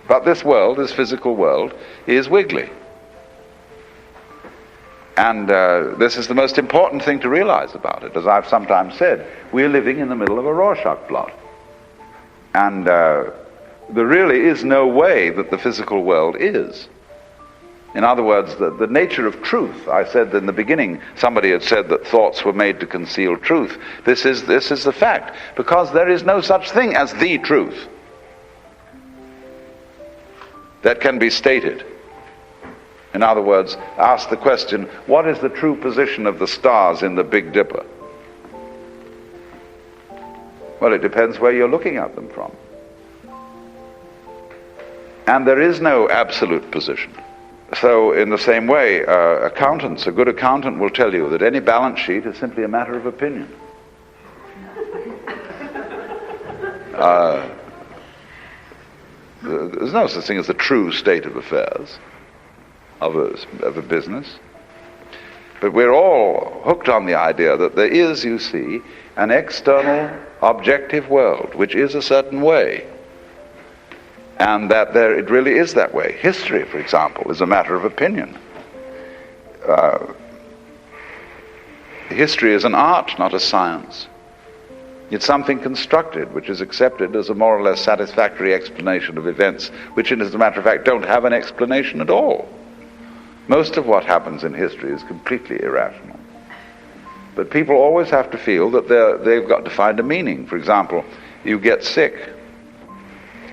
But this world, this physical world, is wiggly. And this is the most important thing to realize about it. As I've sometimes said, we're living in the middle of a Rorschach blot. And there really is no way that the physical world is. In other words, the nature of truth, I said in the beginning, somebody had said that thoughts were made to conceal truth. This is the fact, because there is no such thing as the truth that can be stated. In other words, ask the question, what is the true position of the stars in the Big Dipper? Well, it depends where you're looking at them from. And there is no absolute position. So in the same way, accountants, a good accountant will tell you that any balance sheet is simply a matter of opinion. There's no such thing as the true state of affairs of a business. But we're all hooked on the idea that there is, you see, an external objective world which is a certain way. And that it really is that way. History, for example, is a matter of opinion. History is an art, not a science. It's something constructed, which is accepted as a more or less satisfactory explanation of events, which, as a matter of fact, don't have an explanation at all. Most of what happens in history is completely irrational. But people always have to feel that they've got to find a meaning. For example, you get sick,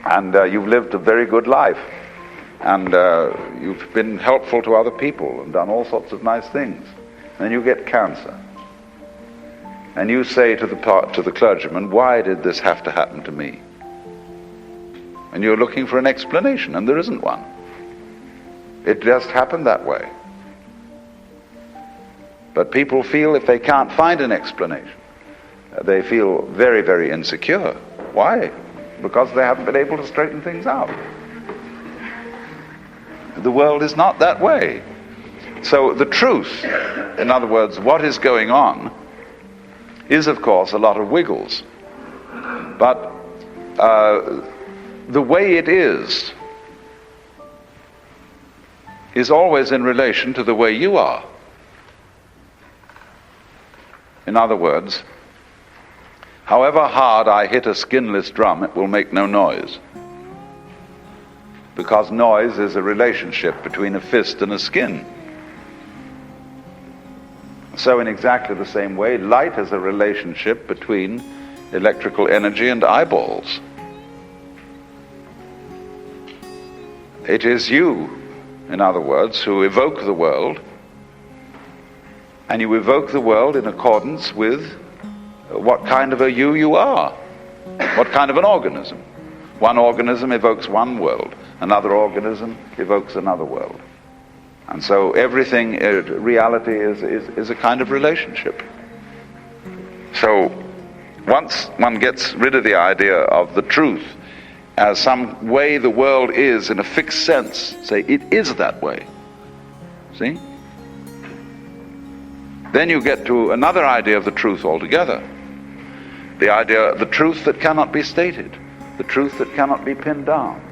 and you've lived a very good life, and you've been helpful to other people and done all sorts of nice things. And then you get cancer. And you say to the clergyman, why did this have to happen to me? And you're looking for an explanation, and there isn't one. It just happened that way. But people feel if they can't find an explanation, they feel very, very insecure. Why? Because they haven't been able to straighten things out. The world is not that way. So the truth, in other words, what is going on, is of course a lot of wiggles. But the way it is always in relation to the way you are. In other words, however hard I hit a skinless drum, it will make no noise. Because noise is a relationship between a fist and a skin. So in exactly the same way, light is a relationship between electrical energy and eyeballs. It is you, in other words, who evoke the world, and you evoke the world in accordance with what kind of a you are, what kind of an organism. One organism evokes one world, another organism evokes another world. And so everything, reality is a kind of relationship. So once one gets rid of the idea of the truth as some way the world is in a fixed sense, say it is that way, see? Then you get to another idea of the truth altogether. The idea of the truth that cannot be stated, the truth that cannot be pinned down.